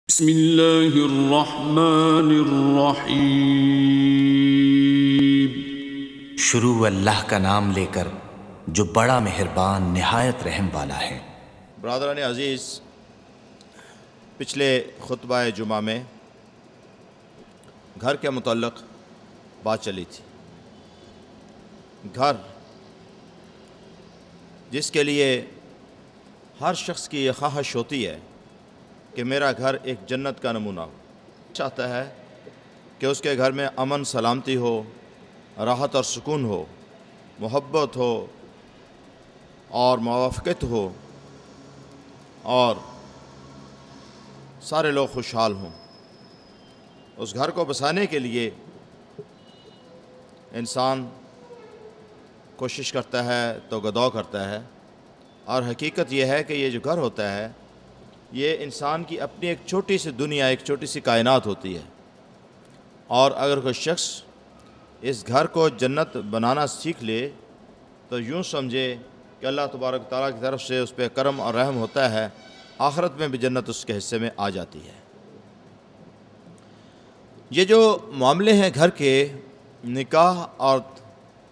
بسم اللہ الرحمن الرحیم۔ شروع اللہ کا نام لے کر جو بڑا مہربان نہایت رحم والا ہے۔ برادران عزیز، پچھلے خطبہ جمعہ میں گھر کے متعلق بات چلی تھی۔ گھر جس کے لیے ہر شخص کی یہ خواہش ہوتی ہے کہ میرا گھر ایک جنت کا نمونہ ہو، چاہتا ہے کہ اس کے گھر میں امن سلامتی ہو، راحت اور سکون ہو، محبت ہو اور موافقت ہو اور سارے لوگ خوشحال ہوں۔ اس گھر کو بسانے کے لیے انسان کوشش کرتا ہے، توغدو کرتا ہے، اور حقیقت یہ ہے کہ یہ جو گھر ہوتا ہے یہ انسان کی اپنی ایک چھوٹی سی دنیا، ایک چھوٹی سی کائنات ہوتی ہے، اور اگر کوئی شخص اس گھر کو جنت بنانا سیکھ لے تو یوں سمجھے کہ اللہ تبارک تعالیٰ کی طرف سے اس پہ کرم اور رحم ہوتا ہے، آخرت میں بھی جنت اس کے حصے میں آ جاتی ہے۔ یہ جو معاملے ہیں گھر کے، نکاح اور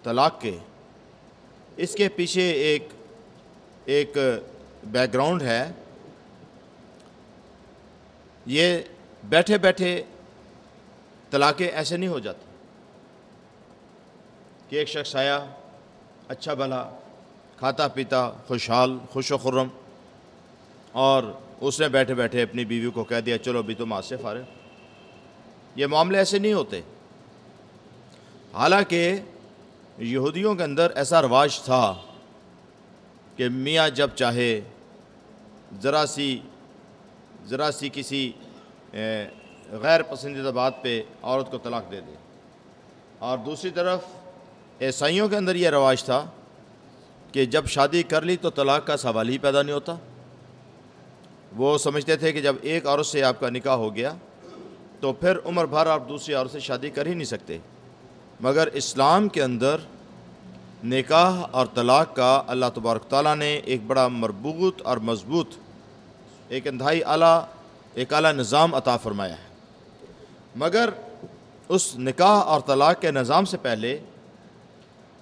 طلاق کے، اس کے پیچھے ایک بیک گراؤنڈ ہے۔ یہ بیٹھے بیٹھے طلاقیں ایسے نہیں ہو جاتی کہ ایک شخص آیا اچھا بھلا، کھاتا پیتا، خوشحال، خوش و خرم، اور اس نے بیٹھے بیٹھے اپنی بیوی کو کہہ دیا چلو ابھی تم آج سے فارغ۔ یہ معاملے ایسے نہیں ہوتے۔ حالانکہ یہودیوں کے اندر ایسا رواج تھا کہ میاں جب چاہے ذرا سی کسی غیر پسندیدہ بات پہ عورت کو طلاق دے دے، اور دوسری طرف عیسائیوں کے اندر یہ رواج تھا کہ جب شادی کر لی تو طلاق کا سوال ہی پیدا نہیں ہوتا۔ وہ سمجھتے تھے کہ جب ایک عورت سے آپ کا نکاح ہو گیا تو پھر عمر بھر آپ دوسری عورت سے شادی کر ہی نہیں سکتے۔ مگر اسلام کے اندر نکاح اور طلاق کا اللہ تبارک تعالیٰ نے ایک بڑا مربوط اور مضبوط، ایک انتہائی اعلیٰ نظام عطا فرمایا ہے۔ مگر اس نکاح اور طلاق کے نظام سے پہلے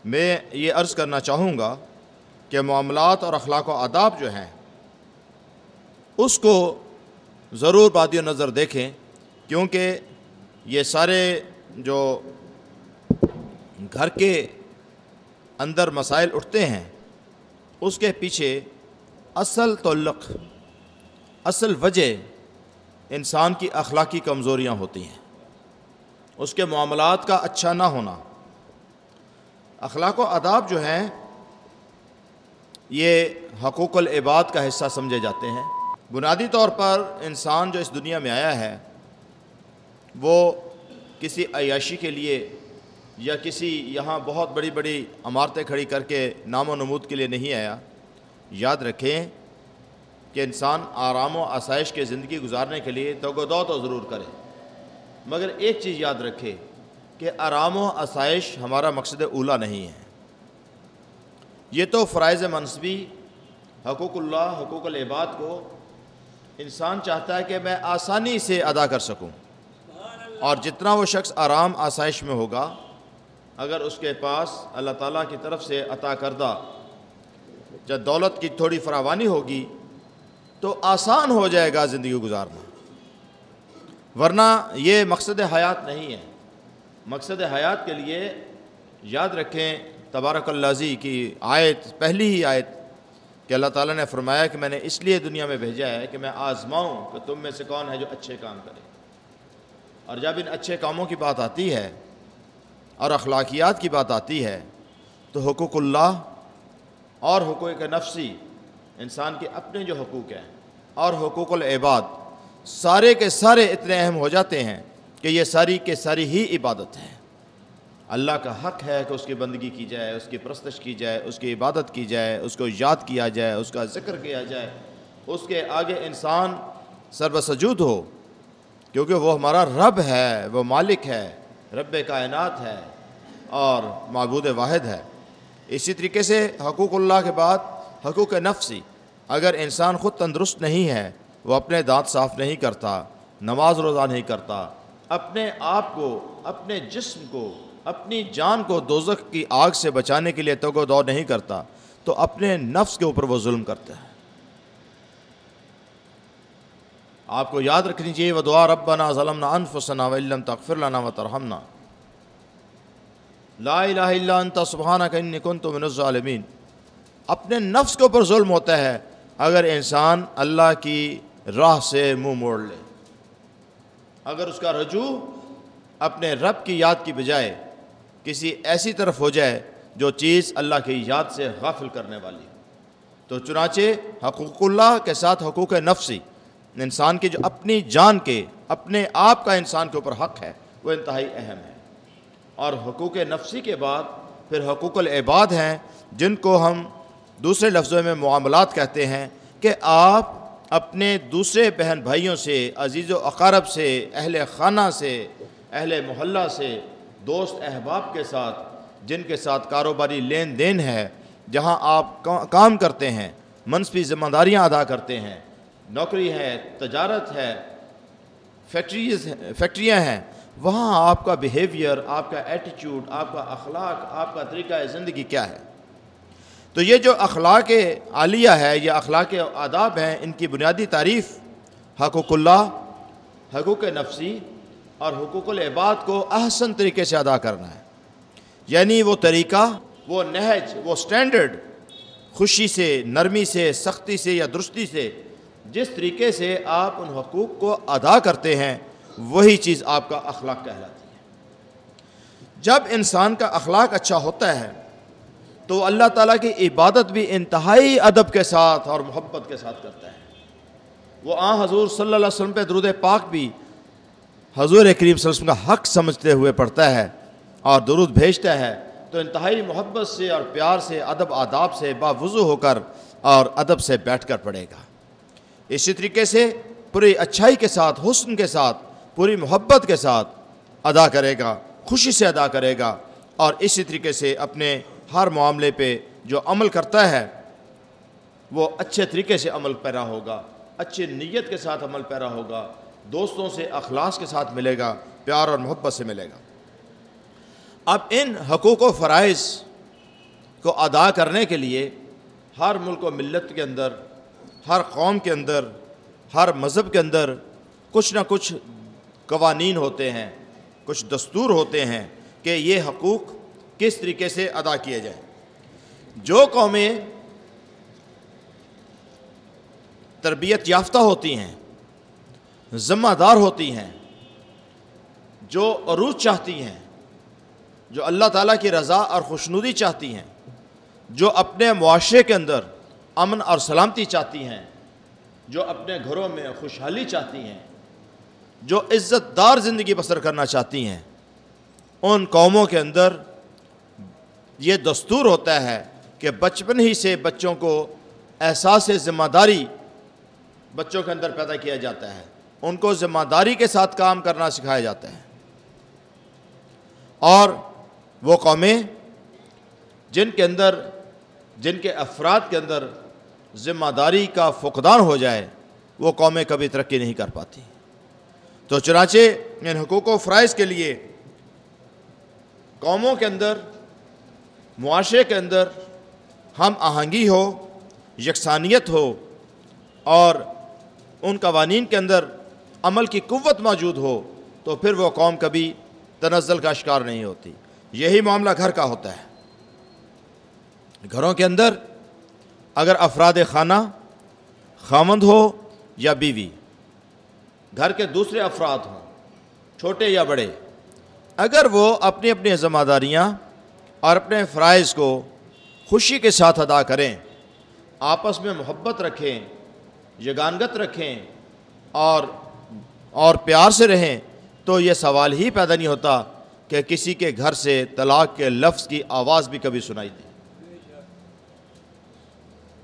میں یہ عرض کرنا چاہوں گا کہ معاملات اور اخلاق و آداب جو ہیں اس کو ضرور بادی نظر دیکھیں، کیونکہ یہ سارے جو گھر کے اندر مسائل اٹھتے ہیں اس کے پیچھے اصل تعلق، اصل وجہ انسان کی اخلاقی کمزوریاں ہوتی ہیں، اس کے معاملات کا اچھا نہ ہونا۔ اخلاق و آداب جو ہیں یہ حقوق العباد کا حصہ سمجھے جاتے ہیں۔ بنیادی طور پر انسان جو اس دنیا میں آیا ہے وہ کسی عیاشی کے لیے یا کسی یہاں بہت بڑی بڑی عمارتیں کھڑی کر کے نام و نمود کے لیے نہیں آیا۔ یاد رکھیں کہ انسان آرام و آسائش کے زندگی گزارنے کے لیے توغدو تو ضرور کرے، مگر ایک چیز یاد رکھے کہ آرام و آسائش ہمارا مقصد اولا نہیں ہے۔ یہ تو فرائض منصبی، حقوق اللہ، حقوق العباد کو انسان چاہتا ہے کہ میں آسانی سے ادا کر سکوں، اور جتنا وہ شخص آرام آسائش میں ہوگا، اگر اس کے پاس اللہ تعالیٰ کی طرف سے عطا کردہ جب دولت کی تھوڑی فراوانی ہوگی تو آسان ہو جائے گا زندگی گزارنا، ورنہ یہ مقصد حیات نہیں ہے۔ مقصد حیات کے لیے یاد رکھیں تبارک الذی کی آیت، پہلی ہی آیت کہ اللہ تعالیٰ نے فرمایا کہ میں نے اس لیے دنیا میں بھیجا ہے کہ میں آزماؤں کہ تم میں سے کون ہے جو اچھے کام کرے۔ اور جب ان اچھے کاموں کی بات آتی ہے اور اخلاقیات کی بات آتی ہے تو حقوق اللہ اور حقوق نفسی، انسان کے اپنے جو حقوق ہیں، اور حقوق العباد، سارے کے سارے اتنے اہم ہو جاتے ہیں کہ یہ ساری کے ساری ہی عبادت ہے۔ اللہ کا حق ہے کہ اس کی بندگی کی جائے، اس کی پرستش کی جائے، اس کی عبادت کی جائے، اس کو یاد کیا جائے، اس کا ذکر کیا جائے، اس کے آگے انسان سربسجود ہو، کیونکہ وہ ہمارا رب ہے، وہ مالک ہے، رب کائنات ہے اور معبود واحد ہے۔ اسی طریقے سے حقوق اللہ کے بعد حقوق نفسی، اگر انسان خود تندرست نہیں ہے، وہ اپنے دانت صاف نہیں کرتا، نماز روزہ نہیں کرتا، اپنے آپ کو، اپنے جسم کو، اپنی جان کو دوزخ کی آگ سے بچانے کے لیے تگ و دو نہیں کرتا، تو اپنے نفس کے اوپر وہ ظلم کرتا ہے۔ آپ کو یاد رکھنی چاہیے وَدُعَا رَبَّنَا ظَلَمْنَا أَنفُسَنَا وَإِن لَّمْ تَغْفِرْ لَنَا وَتَرْحَمْنَا لا الہ الا انت سبحانک انی کنت من الظالمین۔ اپنے نفس کے اوپر ظلم ہوتا ہے اگر انسان اللہ کی راہ سے منہ موڑ لے، اگر اس کا رجوع اپنے رب کی یاد کی بجائے کسی ایسی طرف ہو جائے جو چیز اللہ کی یاد سے غافل کرنے والی۔ تو چنانچہ حقوق اللہ کے ساتھ حقوق نفسی، انسان کی جو اپنی جان کے، اپنے آپ کا انسان کے اوپر حق ہے، وہ انتہائی اہم ہے۔ اور حقوق نفسی کے بعد پھر حقوق العباد ہیں، جن کو ہم دوسرے لفظوں میں معاملات کہتے ہیں، کہ آپ اپنے دوسرے بہن بھائیوں سے، عزیز و اقارب سے، اہل خانہ سے، اہل محلہ سے، دوست احباب کے ساتھ، جن کے ساتھ کاروباری لین دین ہے، جہاں آپ کام کرتے ہیں، منصبی ذمہ داریاں ادا کرتے ہیں، نوکری ہے، تجارت ہے، فیکٹریاں ہیں، وہاں آپ کا بیہیویئر، آپ کا ایٹیٹیوڈ، آپ کا اخلاق، آپ کا طریقہ زندگی کیا ہے۔ تو یہ جو اخلاق عالیہ ہے، یہ اخلاق آداب ہیں، ان کی بنیادی تعریف حقوق اللہ، حقوق نفسی اور حقوق العباد کو احسن طریقے سے ادا کرنا ہے۔ یعنی وہ طریقہ، وہ نہج، وہ سٹینڈرڈ، خوشی سے، نرمی سے، سختی سے یا درستی سے، جس طریقے سے آپ ان حقوق کو ادا کرتے ہیں، وہی چیز آپ کا اخلاق کہلاتی ہے۔ جب انسان کا اخلاق اچھا ہوتا ہے تو اللہ تعالیٰ کی عبادت بھی انتہائی ادب کے ساتھ اور محبت کے ساتھ کرتا ہے۔ وہ حضور صلی اللہ علیہ وسلم پہ درود پاک بھی حضور کریم صلی اللہ علیہ وسلم کا حق سمجھتے ہوئے پڑھتا ہے اور درود بھیجتا ہے، تو انتہائی محبت سے اور پیار سے، ادب آداب سے باوضو ہو کر اور ادب سے بیٹھ کر پڑھے گا۔ اسی طریقے سے پوری اچھائی کے ساتھ، حسن کے ساتھ، پوری محبت کے ساتھ ادا کرے گا، خوشی سے ادا کرے گا، اور اسی طریقے سے اپنے ہر معاملے پہ جو عمل کرتا ہے وہ اچھے طریقے سے عمل پیرا ہوگا، اچھی نیت کے ساتھ عمل پیرا ہوگا، دوستوں سے اخلاص کے ساتھ ملے گا، پیار اور محبت سے ملے گا۔ اب ان حقوق و فرائض کو ادا کرنے کے لیے ہر ملک و ملت کے اندر، ہر قوم کے اندر، ہر مذہب کے اندر کچھ نہ کچھ قوانین ہوتے ہیں، کچھ دستور ہوتے ہیں کہ یہ حقوق کس طریقے سے ادا کیے جائیں۔ جو قومیں تربیت یافتہ ہوتی ہیں، ذمہ دار ہوتی ہیں، جو عروج چاہتی ہیں، جو اللہ تعالیٰ کی رضا اور خوشنودی چاہتی ہیں، جو اپنے معاشرے کے اندر امن اور سلامتی چاہتی ہیں، جو اپنے گھروں میں خوشحالی چاہتی ہیں، جو عزت دار زندگی بسر کرنا چاہتی ہیں، ان قوموں کے اندر یہ دستور ہوتا ہے کہ بچپن ہی سے بچوں کو احساس ذمہ داری بچوں کے اندر پیدا کیا جاتا ہے، ان کو ذمہ داری کے ساتھ کام کرنا سکھایا جاتا ہے۔ اور وہ قومیں جن کے افراد کے اندر ذمہ داری کا فقدان ہو جائے، وہ قومیں کبھی ترقی نہیں کر پاتی۔ تو چنانچہ ان حقوق و فرائض کے لیے قوموں کے اندر، معاشرے کے اندر ہم آہنگی ہو، یکسانیت ہو، اور ان قوانین کے اندر عمل کی قوت موجود ہو، تو پھر وہ قوم کبھی تنزل کا شکار نہیں ہوتی۔ یہی معاملہ گھر کا ہوتا ہے۔ گھروں کے اندر اگر افراد خانہ، خاوند ہو یا بیوی، گھر کے دوسرے افراد ہوں، چھوٹے یا بڑے، اگر وہ اپنی اپنی ذمہ داریاں اور اپنے فرائض کو خوشی کے ساتھ ادا کریں، آپس میں محبت رکھیں، یگانگت رکھیں اور پیار سے رہیں، تو یہ سوال ہی پیدا نہیں ہوتا کہ کسی کے گھر سے طلاق کے لفظ کی آواز بھی کبھی سنائی دے۔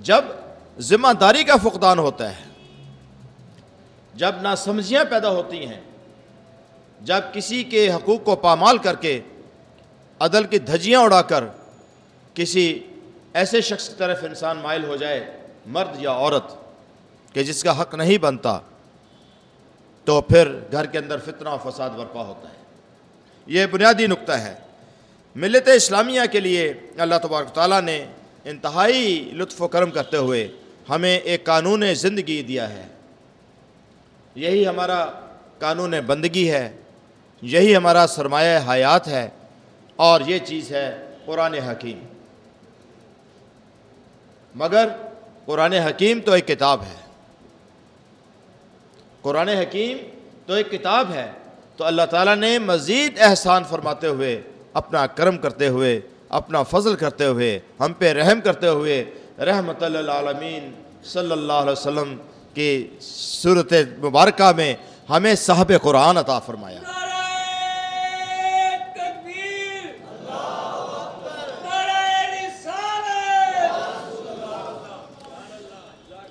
جب ذمہ داری کا فقدان ہوتا ہے، جب ناسمجھیاں پیدا ہوتی ہیں، جب کسی کے حقوق کو پامال کر کے عدل کی دھجیاں اڑا کر کسی ایسے شخص کی طرف انسان مائل ہو جائے، مرد یا عورت، کہ جس کا حق نہیں بنتا، تو پھر گھر کے اندر فتنہ و فساد برپا ہوتا ہے۔ یہ بنیادی نقطہ ہے۔ ملت اسلامیہ کے لیے اللہ تبارک و تعالیٰ نے انتہائی لطف و کرم کرتے ہوئے ہمیں ایک قانون زندگی دیا ہے۔ یہی ہمارا قانون بندگی ہے، یہی ہمارا سرمایہ حیات ہے، اور یہ چیز ہے قرآن حکیم۔ مگر قرآن حکیم تو ایک کتاب ہے، قرآن حکیم تو ایک کتاب ہے، تو اللہ تعالیٰ نے مزید احسان فرماتے ہوئے، اپنا کرم کرتے ہوئے، اپنا فضل کرتے ہوئے، ہم پہ رحم کرتے ہوئے رحمت للعالمین صلی اللہ علیہ وسلم کی صورت مبارکہ میں ہمیں صاحب قرآن عطا فرمایا۔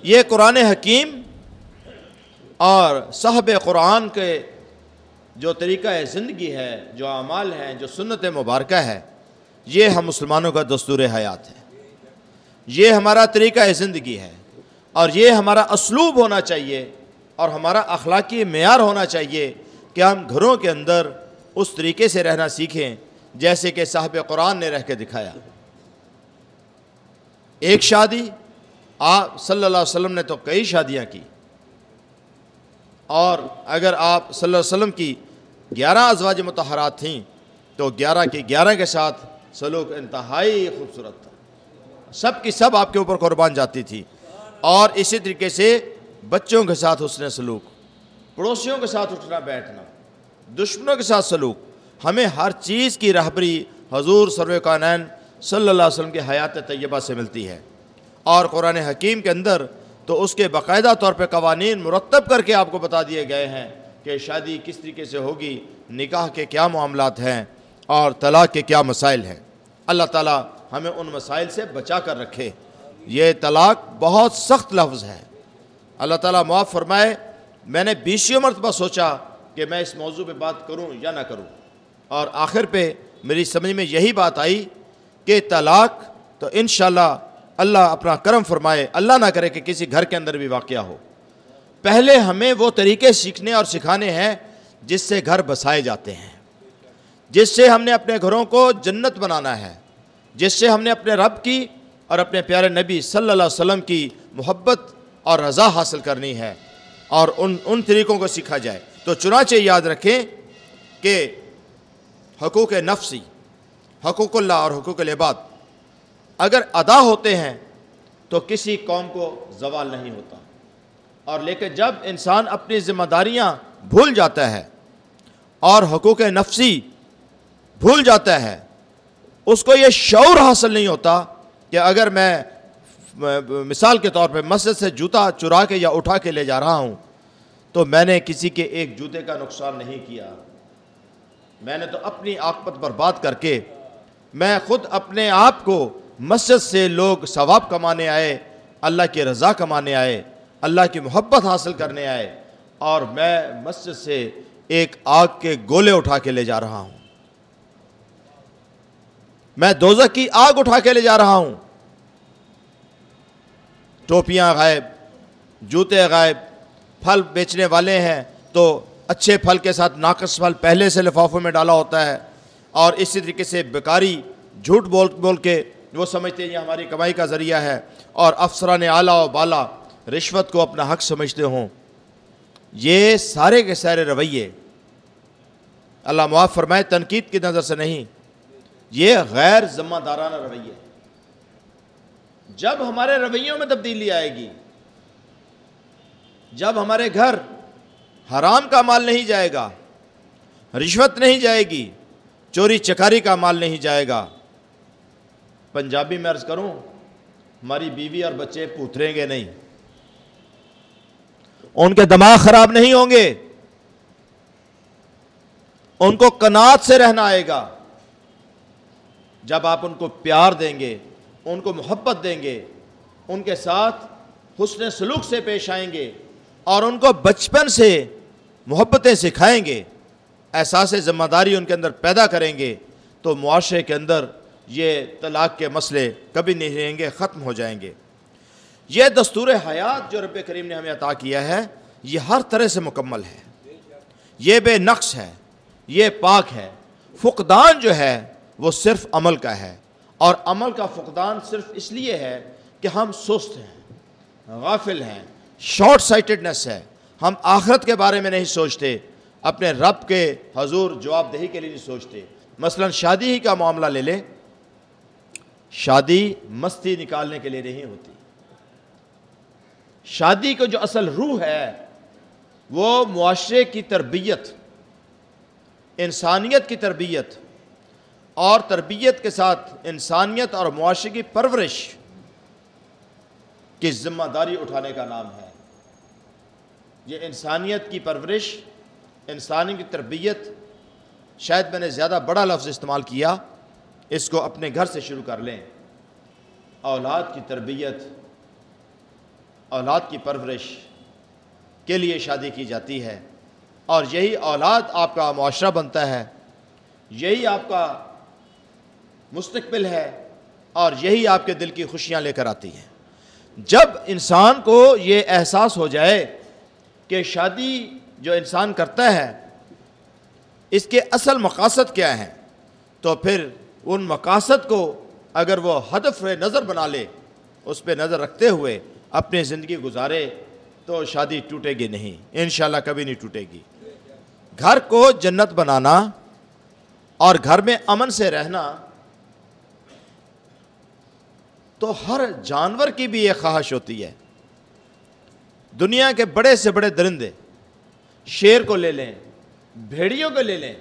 یہ قرآن حکیم اور صاحب قرآن کے جو طریقہ زندگی ہے، جو اعمال ہیں، جو سنت مبارکہ ہے، یہ ہم مسلمانوں کا دستور حیات ہے، یہ ہمارا طریقہ زندگی ہے، اور یہ ہمارا اسلوب ہونا چاہیے، اور ہمارا اخلاقی معیار ہونا چاہیے کہ ہم گھروں کے اندر اس طریقے سے رہنا سیکھیں جیسے کہ صاحب قرآن نے رہ کے دکھایا۔ ایک شادی، آپ صلی اللہ علیہ وسلم نے تو کئی شادیاں کی، اور اگر آپ صلی اللہ علیہ وسلم کی 11 ازواج مطہرات تھیں تو 11 کی 11 کے ساتھ سلوک انتہائی خوبصورت تھا، سب کی سب آپ کے اوپر قربان جاتی تھی۔ اور اسی طریقے سے بچوں کے ساتھ حسن سلوک، پڑوسیوں کے ساتھ اٹھنا بیٹھنا، دشمنوں کے ساتھ سلوک، ہمیں ہر چیز کی رہبری حضور سرور کائنات صلی اللہ علیہ وسلم کی حیات طیبہ سے ملتی ہے۔ اور قرآن حکیم کے اندر تو اس کے باقاعدہ طور پہ قوانین مرتب کر کے آپ کو بتا دیے گئے ہیں کہ شادی کس طریقے سے ہوگی، نکاح کے کیا معاملات ہیں، اور طلاق کے کیا مسائل ہیں۔ اللہ تعالیٰ ہمیں ان مسائل سے بچا کر رکھے۔ یہ طلاق بہت سخت لفظ ہے، اللہ تعالیٰ معاف فرمائے۔ میں نے 20 مرتبہ سوچا کہ میں اس موضوع پہ بات کروں یا نہ کروں، اور آخر پہ میری سمجھ میں یہی بات آئی کہ طلاق تو انشاءاللہ اللہ اپنا کرم فرمائے، اللہ نہ کرے کہ کسی گھر کے اندر بھی واقعہ ہو، پہلے ہمیں وہ طریقے سیکھنے اور سکھانے ہیں جس سے گھر بسائے جاتے ہیں، جس سے ہم نے اپنے گھروں کو جنت بنانا ہے، جس سے ہم نے اپنے رب کی اور اپنے پیارے نبی صلی اللہ علیہ وسلم کی محبت اور رضا حاصل کرنی ہے، اور ان طریقوں کو سیکھا جائے۔ تو چنانچہ یاد رکھیں کہ حقوق نفسی، حقوق اللہ اور حقوق العباد اگر ادا ہوتے ہیں تو کسی قوم کو زوال نہیں ہوتا، اور لیکن جب انسان اپنی ذمہ داریاں بھول جاتا ہے اور حقوق نفسی بھول جاتا ہے، اس کو یہ شعور حاصل نہیں ہوتا کہ اگر میں مثال کے طور پہ مسجد سے جوتا چرا کے یا اٹھا کے لے جا رہا ہوں تو میں نے کسی کے ایک جوتے کا نقصان نہیں کیا، میں نے تو اپنی عاقبت برباد کر کے میں خود اپنے آپ کو مسجد سے لوگ ثواب کمانے آئے، اللہ کی رضا کمانے آئے، اللہ کی محبت حاصل کرنے آئے، اور میں مسجد سے ایک آگ کے گولے اٹھا کے لے جا رہا ہوں، میں دوزخ کی آگ اٹھا کے لے جا رہا ہوں۔ ٹوپیاں غائب، جوتے غائب، پھل بیچنے والے ہیں تو اچھے پھل کے ساتھ ناقص پھل پہلے سے لفافوں میں ڈالا ہوتا ہے، اور اسی طریقے سے بیکاری جھوٹ بول کے وہ سمجھتے ہیں یہ ہماری کمائی کا ذریعہ ہے، اور افسران اعلیٰ و بالا رشوت کو اپنا حق سمجھتے ہوں۔ یہ سارے کے سارے رویے اللہ معاف فرمائے تنقید کی نظر سے نہیں، یہ غیر ذمہ دارانہ رویے۔ جب ہمارے رویوں میں تبدیلی آئے گی، جب ہمارے گھر حرام کا مال نہیں جائے گا، رشوت نہیں جائے گی، چوری چکاری کا مال نہیں جائے گا، پنجابی میں عرض کروں ہماری بیوی اور بچے پوتریں گے نہیں، ان کے دماغ خراب نہیں ہوں گے، ان کو قناعت سے رہنا آئے گا۔ جب آپ ان کو پیار دیں گے، ان کو محبت دیں گے، ان کے ساتھ حسن سلوک سے پیش آئیں گے، اور ان کو بچپن سے محبتیں سکھائیں گے، احساس ذمہ داری ان کے اندر پیدا کریں گے، تو معاشرے کے اندر یہ طلاق کے مسئلے کبھی نہیں رہیں گے، ختم ہو جائیں گے۔ یہ دستور حیات جو رب کریم نے ہمیں عطا کیا ہے، یہ ہر طرح سے مکمل ہے۔ یہ بے نقص ہے، یہ پاک ہے۔ فقدان جو ہے وہ صرف عمل کا ہے، اور عمل کا فقدان صرف اس لیے ہے کہ ہم سست ہیں، غافل ہیں، شارٹ سائٹڈنس ہے، ہم آخرت کے بارے میں نہیں سوچتے، اپنے رب کے حضور جواب دہی کے لیے نہیں سوچتے۔ مثلا شادی ہی کا معاملہ لے لیں، شادی مستی نکالنے کے لیے نہیں ہوتی۔ شادی کو جو اصل روح ہے وہ معاشرے کی تربیت، انسانیت کی تربیت، اور تربیت کے ساتھ انسانیت اور معاشرے کی پرورش کی ذمہ داری اٹھانے کا نام ہے۔ یہ انسانیت کی پرورش، انسانی کی تربیت، شاید میں نے زیادہ بڑا لفظ استعمال کیا، اس کو اپنے گھر سے شروع کر لیں۔ اولاد کی تربیت، اولاد کی پرورش کے لیے شادی کی جاتی ہے، اور یہی اولاد آپ کا معاشرہ بنتا ہے، یہی آپ کا مستقبل ہے، اور یہی آپ کے دل کی خوشیاں لے کر آتی ہیں۔ جب انسان کو یہ احساس ہو جائے کہ شادی جو انسان کرتا ہے اس کے اصل مقاصد کیا ہیں، تو پھر ان مقاصد کو اگر وہ ہدف نظر بنا لے، اس پہ نظر رکھتے ہوئے اپنی زندگی گزارے، تو شادی ٹوٹے گی نہیں، انشاءاللہ کبھی نہیں ٹوٹے گی۔ گھر کو جنت بنانا اور گھر میں امن سے رہنا تو ہر جانور کی بھی یہ خواہش ہوتی ہے۔ دنیا کے بڑے سے بڑے درندے، شیر کو لے لیں، بھیڑیوں کو لے لیں،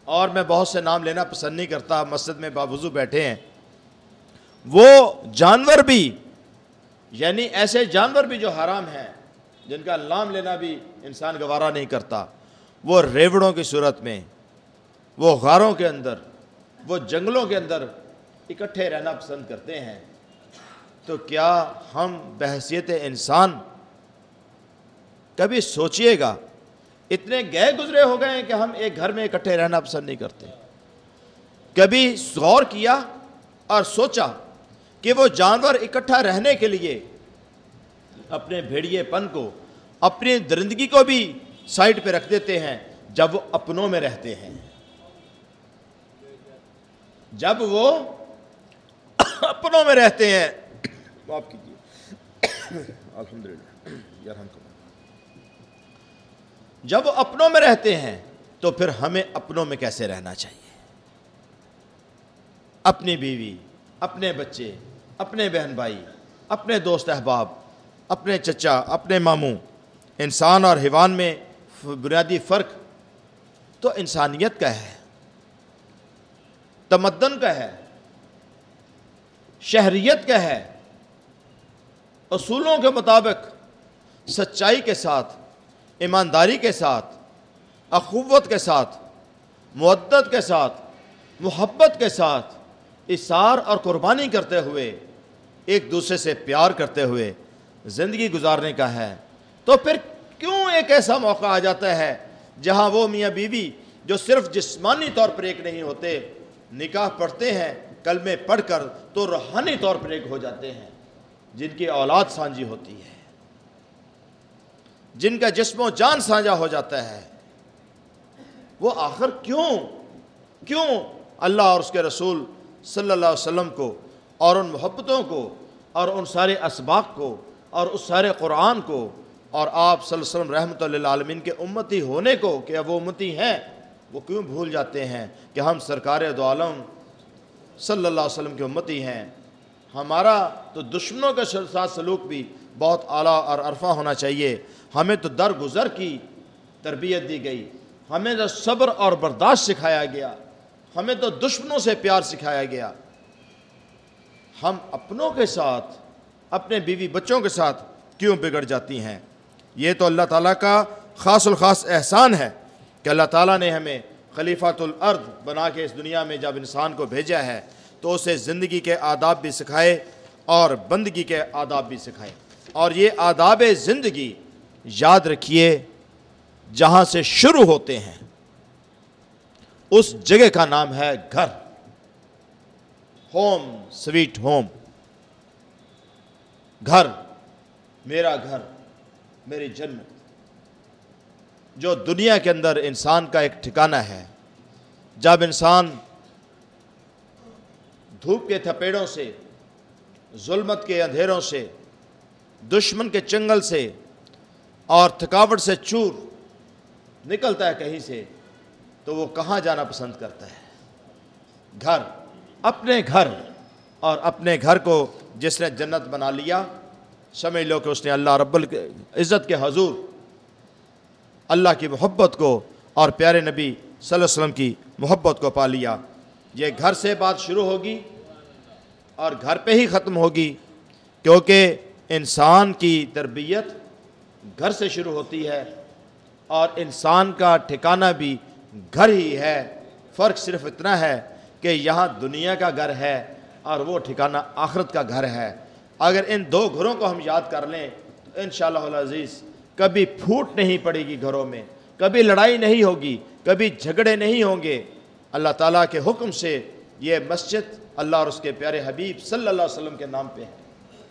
اور میں بہت سے نام لینا پسند نہیں کرتا، مسجد میں باوضو بیٹھے ہیں، وہ جانور بھی، یعنی ایسے جانور بھی جو حرام ہیں، جن کا نام لینا بھی انسان گوارا نہیں کرتا، وہ ریوڑوں کی صورت میں، وہ غاروں کے اندر، وہ جنگلوں کے اندر اکٹھے رہنا پسند کرتے ہیں۔ تو کیا ہم بحیثیت انسان کبھی سوچئے گا، اتنے گئے گزرے ہو گئے ہیں کہ ہم ایک گھر میں اکٹھے رہنا پسند نہیں کرتے؟ کبھی غور کیا اور سوچا کہ وہ جانور اکٹھا رہنے کے لیے اپنے بھیڑیے پن کو، اپنی درندگی کو بھی سائڈ پہ رکھ دیتے ہیں جب وہ اپنوں میں رہتے ہیں؟ جب وہ اپنوں میں رہتے ہیں، معاف کیجیے، الحمدللہ یرحمکم، جب وہ اپنوں میں رہتے ہیں تو پھر ہمیں اپنوں میں کیسے رہنا چاہیے؟ اپنی بیوی، اپنے بچے، اپنے بہن بھائی، اپنے دوست احباب، اپنے چچا، اپنے ماموں، انسان اور حیوان میں بنیادی فرق تو انسانیت کا ہے، تمدن کا ہے، شہریت کا ہے، اصولوں کے مطابق سچائی کے ساتھ، ایمانداری کے ساتھ، اخوت کے ساتھ، مودت کے ساتھ، محبت کے ساتھ، اثار اور قربانی کرتے ہوئے، ایک دوسرے سے پیار کرتے ہوئے زندگی گزارنے کا ہے۔ تو پھر کیوں ایک ایسا موقع آ جاتا ہے جہاں وہ میاں بیوی جو صرف جسمانی طور پر ایک نہیں ہوتے، نکاح پڑھتے ہیں، کلمے پڑھ کر تو روحانی طور پر ایک ہو جاتے ہیں، جن کی اولاد سانجی ہوتی ہے، جن کا جسم و جان سانجا ہو جاتا ہے، وہ آخر کیوں اللہ اور اس کے رسول صلی اللہ علیہ وسلم کو اور ان محبتوں کو اور ان سارے اسباق کو اور اس سارے قرآن کو اور آپ صلی اللہ علیہ وسلم رحمۃ للعالمین کے امتی ہونے کو کہ اب وہ امتی ہیں، وہ کیوں بھول جاتے ہیں کہ ہم سرکار دو عالم صلی اللہ علیہ وسلم کے امتی ہیں؟ ہمارا تو دشمنوں کے ساتھ سلوک بھی بہت اعلیٰ اور عرفہ ہونا چاہیے۔ ہمیں تو درگزر کی تربیت دی گئی، ہمیں تو صبر اور برداشت سکھایا گیا، ہمیں تو دشمنوں سے پیار سکھایا گیا۔ ہم اپنوں کے ساتھ، اپنے بیوی بچوں کے ساتھ کیوں بگڑ جاتی ہیں؟ یہ تو اللہ تعالیٰ کا خاص الخاص احسان ہے کہ اللہ تعالیٰ نے ہمیں خلیفۃ الارض بنا کے اس دنیا میں جب انسان کو بھیجا ہے تو اسے زندگی کے آداب بھی سکھائے اور بندگی کے آداب بھی سکھائے۔ اور یہ آداب زندگی یاد رکھیے، جہاں سے شروع ہوتے ہیں اس جگہ کا نام ہے گھر، ہوم سویٹ ہوم۔ گھر، میرا گھر، میری جنت۔ جو دنیا کے اندر انسان کا ایک ٹھکانہ ہے. جب انسان دھوپ کے تھپیڑوں سے، ظلمت کے اندھیروں سے، دشمن کے چنگل سے اور تھکاوٹ سے چور نکلتا ہے کہیں سے، تو وہ کہاں جانا پسند کرتا ہے؟ گھر، اپنے گھر. اور اپنے گھر کو جس نے جنت بنا لیا، سمجھ لو کہ اس نے اللہ رب العزت کے حضور اللہ کی محبت کو اور پیارے نبی صلی اللہ علیہ وسلم کی محبت کو پا لیا. یہ گھر سے بات شروع ہوگی اور گھر پہ ہی ختم ہوگی، کیونکہ انسان کی تربیت گھر سے شروع ہوتی ہے اور انسان کا ٹھکانہ بھی گھر ہی ہے. فرق صرف اتنا ہے کہ یہاں دنیا کا گھر ہے اور وہ ٹھکانہ آخرت کا گھر ہے. اگر ان دو گھروں کو ہم یاد کر لیں تو انشاءاللہ العزیز کبھی پھوٹ نہیں پڑے گی گھروں میں، کبھی لڑائی نہیں ہوگی، کبھی جھگڑے نہیں ہوں گے. اللہ تعالیٰ کے حکم سے یہ مسجد اللہ اور اس کے پیارے حبیب صلی اللہ علیہ وسلم کے نام پہ ہے.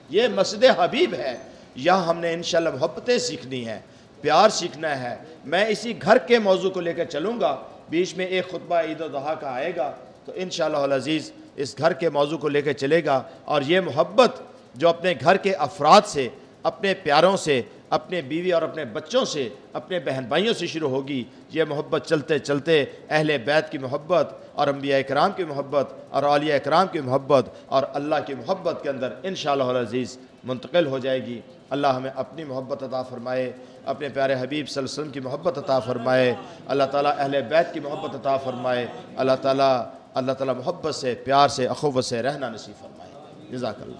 یہ مسجد حبیب ہے. یہاں ہم نے انشاءاللہ محبتیں سیکھنی ہیں، پیار سیکھنا ہے. میں اسی گھر کے موضوع کو لے کر چلوں گا. بیچ میں ایک خطبہ عید الاضحیٰ کا آئے گا تو انشاءاللہ العزیز اس گھر کے موضوع کو لے کر چلے گا. اور یہ محبت جو اپنے گھر کے افراد سے، اپنے پیاروں سے، اپنے بیوی اور اپنے بچوں سے، اپنے بہن بھائیوں سے شروع ہوگی. یہ محبت چلتے چلتے اہل بیت کی محبت اور انبیاء اکرام کی محبت اور اولیاء اکرام کی محبت اور اللہ کی محبت کے اندر انشاءاللہ العزیز منتقل ہو جائے گی. اللہ ہمیں اپنی محبت عطا فرمائے، اپنے پیارے حبیب صلی اللہ علیہ وسلم کی محبت عطا فرمائے. اللہ تعالیٰ اہل بیت کی محبت عطا فرمائے. اللہ تعالیٰ محبت سے، پیار سے، اخوت سے رہنا نصیب فرمائے. جزاک اللہ.